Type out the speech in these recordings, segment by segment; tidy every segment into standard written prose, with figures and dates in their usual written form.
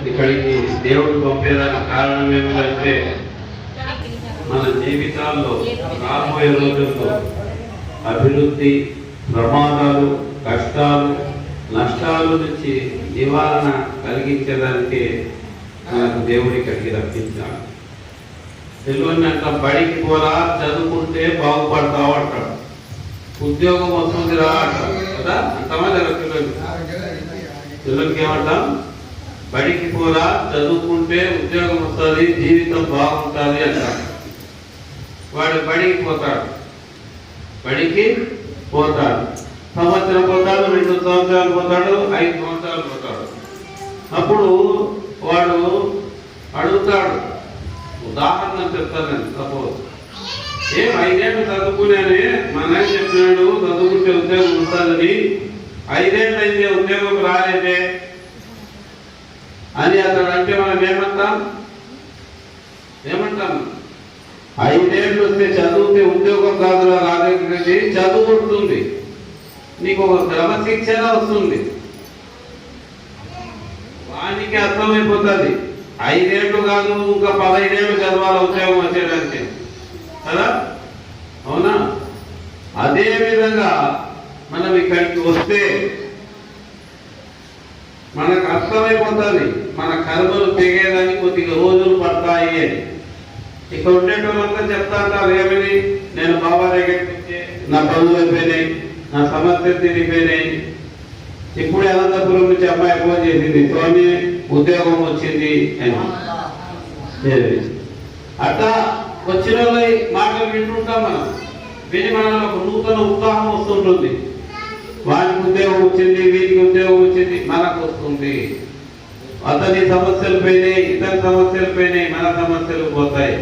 ఇక్కడికి దేవుడు పంపేదానికి కారణం ఏమిటంటే మన జీవితాల్లో రాబోయే రోజుల్లో అభివృద్ధి, ప్రమాదాలు, కష్టాలు, నష్టాల నుంచి నివారణ కలిగించడానికి మనకు దేవుడి ఇక్కడికి రప్పించాడు. తెలుగుని అంట బడికి పోరా, చదువుకుంటే బాగుపడతావు అంటాడు. ఉద్యోగం వస్తుంది రా అంటాడు కదా. అంతమా తెలుగుకి ఏమంటాం? బడికి పోరా, చదువుకుంటే ఉద్యోగం వస్తుంది, జీవితం బాగుంటుంది అంటాడు. వాడు బడికి పోతాడు, సంవత్సరం పోతాడు, 2 సంవత్సరాలు పోతాడు, 5 సంవత్సరాలు పోతాడు. అప్పుడు వాడు అడుగుతాడు, ఉదాహరణ చెప్తాను, సపోజ్ 5 ఏళ్ళు చదువుకునే మా నాయన చెప్పినాడు చదువుకుంటే ఉద్యోగం ఉంటుందని, 5 ఏళ్ళు అయితే ఉద్యోగం రాలేదే అని అతడు అంటే మనం ఏమంటాం? 5 ఏళ్ళు వస్తే చదివితే ఉద్యోగం కాదు రాలేదు, చదువు ఉంటుంది, నీకు ఒక క్రమశిక్షణ వస్తుంది. వానికి అర్థమైపోతుంది 5 ఏళ్ళు కాదు, ఇంకా 15 ఏళ్ళు చదవాలి ఉద్యోగం వచ్చేయడానికి కదా. అవునా? అదే విధంగా మనం ఇక్కడికి వస్తే మనకు అర్థమైపోతుంది మన కర్మలు తెగేదానికి కొద్దిగా రోజులు పడతాయి అని. ఇక్కడ ఉండేటోళ్ళంతా చెప్తా అంటారు ఏమని, నేను బాబా దగ్గరికి వచ్చి నా పనులు అయిపోయినాయి, నా సమస్యలు తిరిగిపోయినాయి. ఇప్పుడు అనంతపురం నుంచి అమ్మాయి ఫోన్ చేసింది, స్వామి ఉద్యోగం వచ్చింది అని. అట్లా వచ్చిన వాళ్ళ మాటలు వింటుంటాం మనం. విని మనలో ఒక నూతన ఉత్సాహం వస్తుంటుంది. వానికి ఉద్యోగం వచ్చింది, వీరికి ఉద్యోగం వచ్చింది, మనకు వస్తుంది. అతని సమస్యలు పోయినాయి, ఇతని సమస్యలు పోయినాయి, మన సమస్యలు పోతాయి.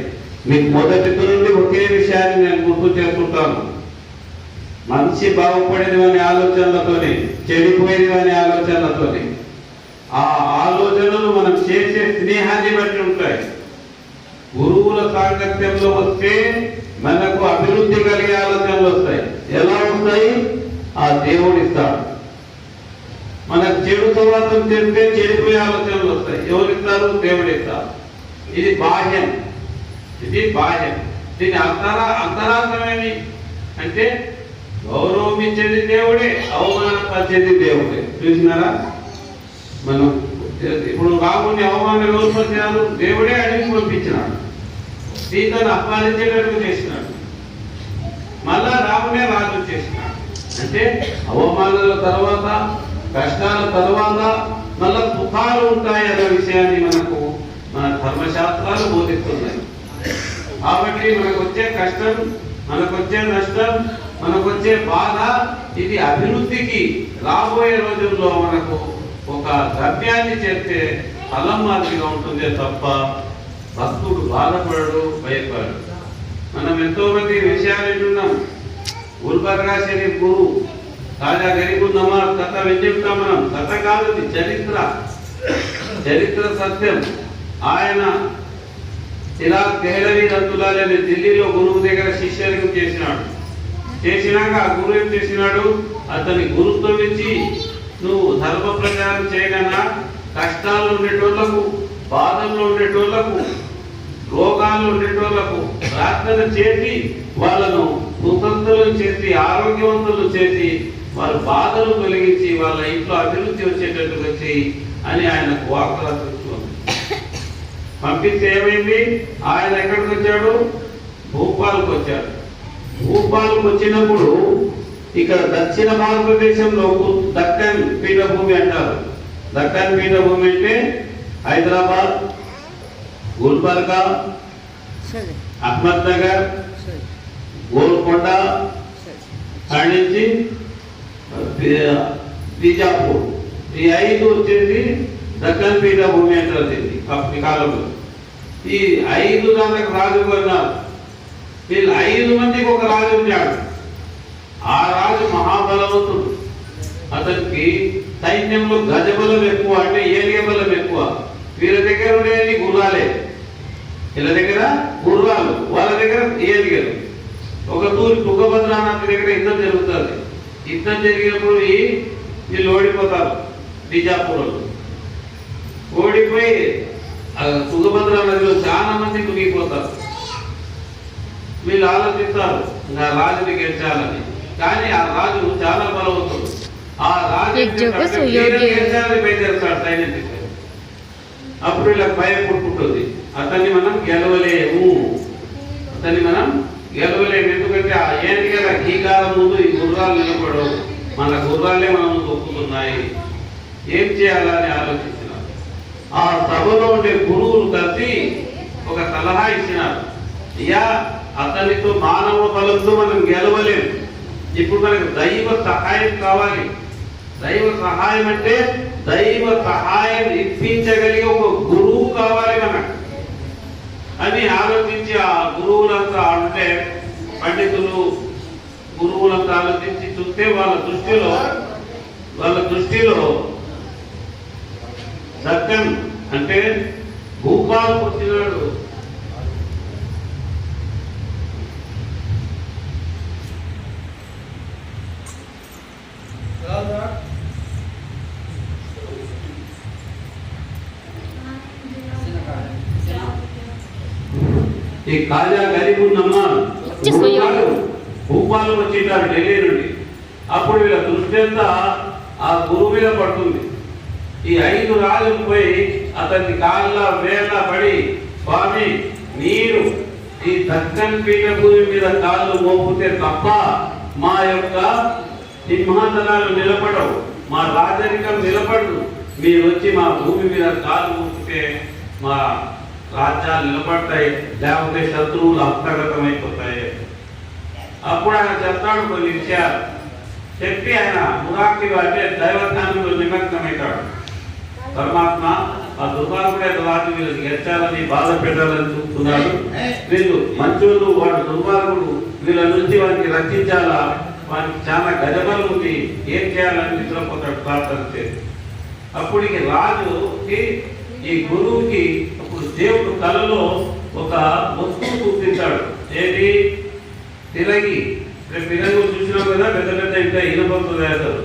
మీకు మొదటి నుండి ఒకే విషయాన్ని నేను గుర్తు చేసుకుంటాను. మనిషి బాగుపడేది అనే ఆలోచనలతోనే, చెడిపోయేది అనే ఆలోచనలతోనే. ఆ ఆలోచనలు మనం చేసే స్నేహాన్ని బట్టి ఉంటాయి. గురువుల సాంగత్యంలో వస్తే మనకు అభివృద్ధి కలిగే ఆలోచనలు వస్తాయి. ఎలా వస్తాయి? ఆ దేవుడు ఇస్తాడు. మనకు చెడు సవాసం చేస్తే చెడిపోయే ఆలోచనలు వస్తాయి. ఎవరిస్తారు? దేవుడు ఇస్తారు. ఇది బాహ్యం. దీని అంతరార్థమేమి అంటే గౌరవించేది దేవుడే, అవమానపరిచేది దేవుడే. చూసినారా? మనం ఇప్పుడు రాముని అవమానం ఎవరు పరిచారు? దేవుడే అడిగి పంపించినాడు. సీతను అపహరించేటట్టు చేసినాడు. మళ్ళా రామునే రాజు చేసినాడు. అంటే అవమానాల తర్వాత, కష్టాల తర్వాత మళ్ళా సుఖాలు ఉంటాయి అనే విషయాన్ని మనకు మన ధర్మశాస్త్రాలు బోధిస్తున్నాయి. కాబట్టి మనకు వచ్చే కష్టం, మనకు వచ్చే నష్టం, మనకు వచ్చే బాధ, ఇది అభివృద్ధికి రాబోయే రోజుల్లో మనకు ఒక గమ్యాన్ని చేస్తే ఫలం మాదిరిగా ఉంటుందే తప్ప భక్తుడు బాధపడడు, భయపడడు. మనం ఎంతో మంది విషయాలు వింటున్నాం. గుల్బర్గా షరీఫ్ గురు తాజా గరీబు నమాజ్ కథ వింటుంటాం మనం. కథ కాదు, చరిత్ర సత్యం. ఆయన ఇరాక్ దెహ్లవీ రహ్మతుల్లాహి ఢిల్లీలో గురువు దగ్గర శిష్యరికం చేసినాక ఆ గురువు ఏం చేసినాడు? అతని గురుత్వం ఇచ్చి, నువ్వు ధర్మ ప్రచారం చేయగలనా? కష్టాలు ఉండేటోళ్లకు, బాధల్లో ఉండేటోళ్లకు, రోగాలు ఉండేటోళ్లకు ప్రార్థన చేసి వాళ్ళను సుసంతులను చేసి, ఆరోగ్యవంతులు చేసి, వాళ్ళ బాధలు తొలగించి వాళ్ళ ఇంట్లో అభివృద్ధి వచ్చేటట్టు వచ్చి అని ఆయనకు వాగ్దానం పంపిస్తే ఏమైంది? ఆయన ఎక్కడికి వచ్చాడు? భూపాల్కి వచ్చారు. భూపాల్కి వచ్చినప్పుడు ఇక్కడ దక్షిణ భారతదేశంలో దక్కన్ పీఠభూమి అంటారు. దక్కన్ పీఠభూమి అంటే హైదరాబాద్, గుల్బర్గా, అహ్మద్నగర్, గోల్కొండ, నుంచి బీజాపూర్, ఈ 5 వచ్చేసి దక్కన్ పీఠభూమి అంటారు దీన్ని అప్పటి కాలంలో. ఈ 5 దానికి రాజులు అన్నారు. వీళ్ళు 5 మందికి ఒక రాజు ఉన్నాడు. ఆ రాజు మహాబలవంతుడు. అతనికి సైన్యంలో గజబలం ఎక్కువ, అంటే ఏలియ బలం ఎక్కువ. వీళ్ళ దగ్గర ఉండేది గుర్రాలే, వీళ్ళ దగ్గర గుర్రాలు, వాళ్ళ దగ్గర ఏలియలు. ఒక తూరి తుంగభద్రానాథ్ దగ్గర యుద్ధం జరుగుతుంది. యుద్ధం జరిగినప్పుడు వీళ్ళు ఓడిపోతారు. బీజాపూర్లో ఓడిపోయి తుంగభద్రా నదిలో చాలా మంది మునిగిపోతారు. వీళ్ళు ఆలోచిస్తారు నా రాజుని గెలిచాలని. కానీ ఆ రాజు చాలా బలవంతుడు. ఆ రాజు గెలిచాలని బయలుదేరుతాడు సైన్యం. అప్పుడు వీళ్ళకి భయం పుట్టుకుంటుంది. అతన్ని మనం గెలవలేము, ఎందుకంటే ఆ ఏనిగల ఈ కాలం ముందు ఈ గుర్రాలు నిలబడవు, మన గుర్రాలే మనం తొక్కుతున్నాయి. ఏం చేయాలని ఆలోచించినారు. ఆ సభలో ఉండే గురువులు కలిసి ఒక సలహా ఇచ్చినారు. అయ్యా, అతనితో మానవ బలంతో మనం గెలవలేము. ఇప్పుడు మనకు దైవ సహాయం కావాలి. దైవ సహాయం అంటే దైవ సహాయం ఇప్పించగలిగే ఒక గురువు కావాలి మనకు అని ఆలోచించి ఆ గురువులంతా అంటే పండితులు గురువులంతా ఆలోచించి చూస్తే వాళ్ళ దృష్టిలో దక్కన్ అంటే భూపాల్ వచ్చినాడు. ఈ కాజా గరీబున్నమ్మ భూపాలు వచ్చింటారు ఢిల్లీ నుండి. అప్పుడు వీళ్ళ దృష్టి అంతా ఆ గురువు మీద పడుతుంది. ఈ 5 రాజులు పోయి అతన్ని కాళ్ళ వేళ్ళ పడి, స్వామి మీరు ఈ దక్కన్ పీఠభూమి మీద కాళ్ళు మోపితే తప్ప మా యొక్క సింహాసనాలు నిలబడవు, మా రాజరికం నిలబడదు. మీరు వచ్చి మా భూమి మీద కాళ్ళు మోపితే మా రాజ్యాలు నిలబడతాయి, లేకపోతే శత్రువులు హస్తగతమైపోతాయి. అప్పుడు ఆయన చెప్తాడు కొన్ని విషయాలు. చెప్పి ఆయన మురాకిలు అంటే దైవజ్ఞానంలో నిమగ్నమవుతాడు. పరమాత్మ ఆ దుర్మార్గుడే రాజు వీళ్ళని గెలిచాలని బాధ పెట్టాలని చూస్తున్నాడు. వీళ్ళు మంచోళ్ళు, వాడు దుర్మార్గుడు, వీళ్ళ నుంచి వారికి రక్షించాలా, వారికి చాలా గజబలం ఉంది, ఏం చేయాలని నిద్రపోతాడు ప్రార్థన చేసి. అప్పుడు ఈ రాజుకి ఈ గురువుకి అప్పుడు దేవుడు కలలో ఒక వస్తువు చూపించాడు. ఏది? తిరగి చూసినాం కదా, పెద్ద పెద్ద ఇంకా ఇనపంతో వేస్తారు.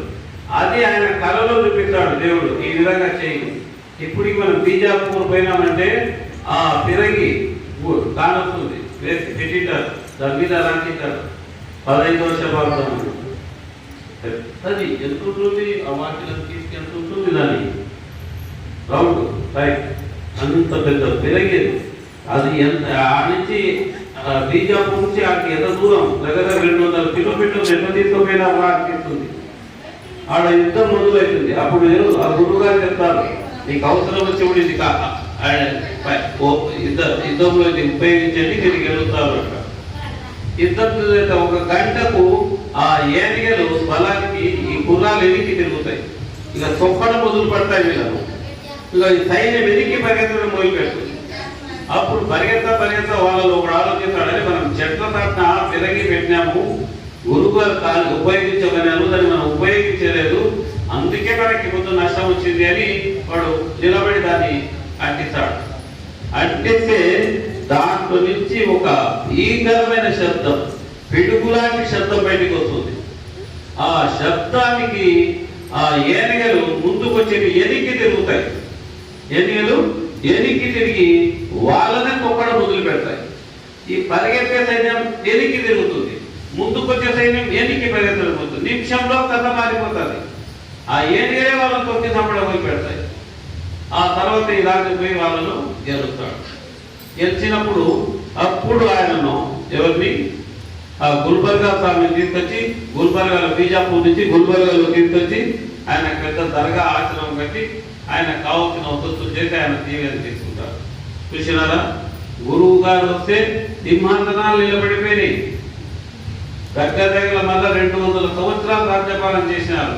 అది ఆయన కలలో చూపించాడు దేవుడు, ఈ విధంగా చేయి. ఇప్పటికి మనం బీజాపూర్ పోయినామంటే ఆ తిరగి కానొస్తుంది, వేసి పెట్టింటారు, దాని మీద రాంటారు. 15వ శతాబ్దం అది ఎంత ఉంటుంది, ఆ వాటిని తీసుకెళ్తూ ఉంటుంది. దాని రౌండ్ రైట్ అంత పెద్ద తిరగేది. అది ఎంత ఆ నుంచి బీజాపూర్ నుంచి ఆడికి ఎంత దూరం, దగ్గర 200 కిలోమీటర్లు ఎంత తీసుకుపోయినా అనిపిస్తుంది. ఆడ యుద్ధం మొదలవుతుంది. అప్పుడు ఆ గురువు గారు చెప్తారు, నీకు అవసరం వచ్చి ఉండింది యుద్ధంలో ఇది ఉపయోగించండి, మీరు గెలుస్తారు అంట. యుద్ధం ఒక గంటకు ఆ ఏనిగలు బలానికి ఈ గుర్రాలు ఎనికి తిరుగుతాయి. ఇక తొక్కడం మొదలు పడతాయి వీళ్ళను. ఇక సైన్యం ఎనికి పరిగెత్తడం మొదలుపెడుతుంది. అప్పుడు పరిగెత్త వాళ్ళలో ఒకడు ఆలోచిస్తాడని, మనం చెట్ల తట్న పెరిగి పెట్టినాము, గురుగారు కాలు ఉపయోగించమన్నాను, దాన్ని మనం ఉపయోగించలేదు, అందుకే మనకి కొంచెం నష్టం వచ్చింది అని వాడు నిలబడి దాన్ని అంటిస్తాడు. అంటిస్తే దాంట్లో నుంచి ఒక భీకరమైన శబ్దం, పిడుగులాంటి శబ్దం బయటకు వస్తుంది. ఆ శబ్దానికి ఆ ఏనిగలు ముందుకొచ్చి ఎనికి తిరుగుతాయి. ఏనిగలు ఎనికి తిరిగి వాళ్ళనే తొక్కడం మొదలు పెడతాయి. ఈ పరిగెత్తే సైన్యం ఎనికి తిరుగుతుంది, ముందుకొచ్చే సైన్యం ఎనికి పరిగెత్తడం పోతుంది. నిమిషంలో కథ మారిపోతుంది. ఆ ఏనిగలే వాళ్ళని తొక్కి చంపడం మొదలు పెడతాయి. ఆ తర్వాత ఈ రాజు పోయి వాళ్ళను గెలుస్తాడు. గెలిచినప్పుడు అప్పుడు ఆయనను ఎవరిని? ఆ గుల్బర్గా స్వామిని తీసుకొచ్చి గుల్బర్గాలో బీజాపూర్ నుంచి గుల్బర్గాలో తీసుకొచ్చి ఆయన పెద్ద దర్గా ఆశ్రమం కట్టి ఆయన కావాల్సిన వసతులు చేసి ఆయన దీవెన తీసుకుంటారు. చూసినారా? గురువు గారు వస్తే సింహాసనాలు నిలబడిపోయినాయి. దగ్గర మళ్ళా 200 సంవత్సరాలు రాజ్యపాలన చేసినారు.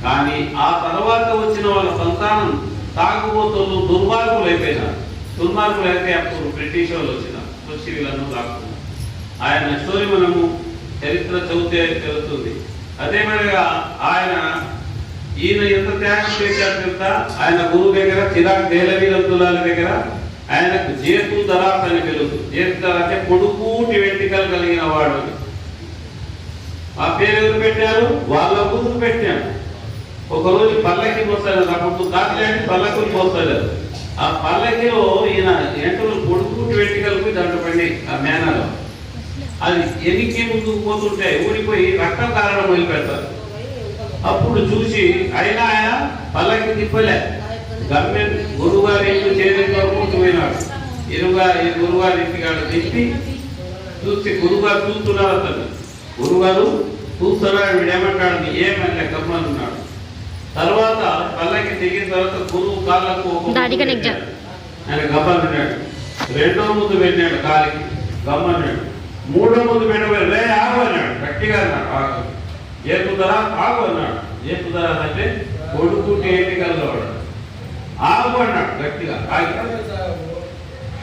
కానీ ఆ తర్వాత వచ్చిన వాళ్ళ సంతానం తాగుబోతులు దుర్మార్గులు అయిపోయినారు. దుర్మార్గులు అయితే అప్పుడు బ్రిటిష్ వాళ్ళు వచ్చి వీళ్ళను లాక్కున్నారు. ఆయన స్టోరీ మనము చరిత్ర చదివితే తెలుస్తుంది. అదే మరిగా ఈయన ఎంత త్యాగం చేశారు తెలుసా? ఆయన గురువు దగ్గర చిరాగ్ దేహవీరంతులాల దగ్గర ఆయనకు జేతు దరాస్ అని పిలుసు. జేతు దరాస్ అంటే పొడుకూటి వెంట్రుకలు కలిగిన వాడు. ఆ పేరు ఎవరు పెట్టారు? వాళ్ళ గురువు పెట్టాడు. ఒకరోజు పల్లకి పోస్తాడు, అప్పుడు కాకిలాంటి పల్లకులు పోస్తాడు. ఆ పల్లకిలో ఈయన ఎంటలు పొడుకూటి వెంట్రుకలకు దండపడి ఆ మేనలో అది ఎనికి ముందుకు పోతుంటే ఊడిపోయి రక్తం కారణం మొదలు పెడతారు. అప్పుడు చూసి అయినా ఆయన పల్లకి తిప్పలే. గమ్యం గురువుగారి ఇంట్లో చేరేంత వరకు పోయినాడు. గురువుగారి ఇంటికాడ తిప్పి చూసి గురువుగారు చూస్తున్నారు. అతను గురువుగారు చూస్తున్నాడు. వీడేమంటాడు? ఏమన్నా గమ్మనున్నాడు. తర్వాత పల్లకి దిగిన తర్వాత గురువు కాళ్ళకు ఆయన గమ్మన్నాడు. 2వ ముందు పెట్టాడు కాలికి, గమ్మన్నాడు. 3వ ముందు పెట్టబోయి రే ఆగు అన్నాడు. గట్టిగా అన్నాడు. ఆగు. ఏపుదరా ఆగు అన్నాడు. ఏపుదరా అంటే కొడుకుంటే ఏంటి కలవాడు. ఆగు అన్నాడు గట్టిగా. ఆగి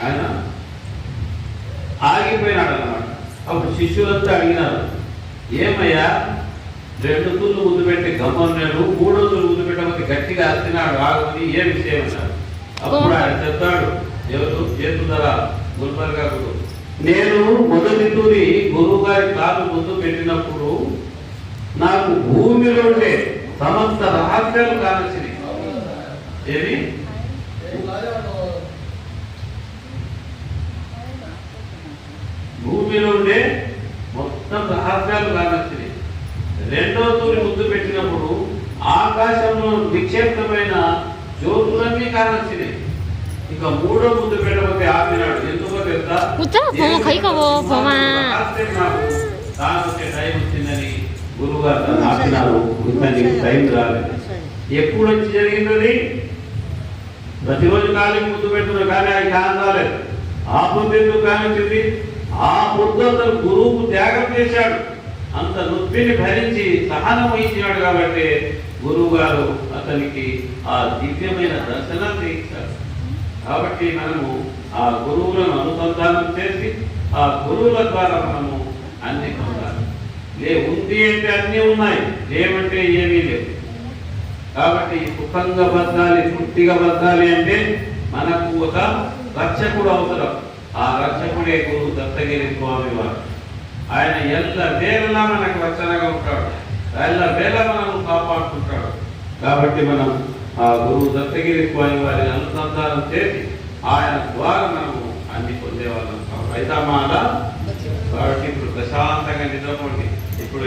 ఆయన ఆగిపోయినాడు అన్నమాట. అప్పుడు శిష్యులంతా అడిగినారు, ఏమయ్యా 2 తూర్లు ముందు పెట్టి గమ్మన్నాడు, 3వ తూర్లు ముందు పెట్టకపోతే గట్టిగా అరిచినాడు ఆగుని, ఏ విషయం అన్నాడు. అప్పుడు ఆయన చెప్తాడు, ఎవరు? ఏపుదరా గుల్బర్గా గురువు. నేను మొదటి తూరి గురువు గారి కాలు ముందు పెట్టినప్పుడు నాకు భూమిలో ఉండే సమస్త రహస్యాలు కానొచ్చినాయి. ఏది? భూమిలో ఉండే మొత్తం రహస్యాలు కానొచ్చినాయి. 2వ తూరి ముందు పెట్టినప్పుడు ఆకాశంలో నిక్షేప్తమైన జ్యోతులన్నీ కానొచ్చినాయి. ఇక 3వ ముందు పెట్టకపోతే ఆపినాడు. ఎందుకో తెలుసా? టైం వచ్చిందని గురువు గారు ఆపినారు. టైం రాలేదు. ఎప్పుడు వచ్చి జరిగింది? ప్రతిరోజు కాలికి ముద్దు పెట్టుకున్నా కానీ ఆయన కాని రాలేదు. ఆ పొద్దు ఎందుకు కానిచ్చింది? ఆ పొద్దు అతను గురువుకు త్యాగం చేశాడు. అంత నొప్పిని భరించి సహనం వహించినాడు కాబట్టి గురువు గారు అతనికి ఆ దివ్యమైన దర్శనం చేయించారు. కాబట్టి మనము ఆ గురువులను అనుసంధానం చేసి ఆ గురువుల ద్వారా మనము అన్ని పొందాలి. ఉంది అంటే అన్నీ ఉన్నాయి, లేవంటే ఏమీ లేవు. కాబట్టి సుఖంగా బతకాలి, తృప్తిగా బతకాలి అంటే మనకు ఒక రక్షకుడు అవసరం. ఆ రక్షకుడే గురువు దత్తగిరి స్వామి వారు. ఆయన ఎల్ల వేళలా మనకు రక్షణగా ఉంటాడు, ఎల్ల వేళ మనము కాపాడుకుంటాడు. కాబట్టి మనం ఆ గురువు దత్తగిరి స్వామి వారిని అనుసంధానం చేసి ఆయన ద్వారా మనము అన్ని పొందేవాళ్ళం. అయితే మాల కాబట్టి ఇప్పుడు ప్రశాంతంగా నిద్రపోండి. ఇప్పుడు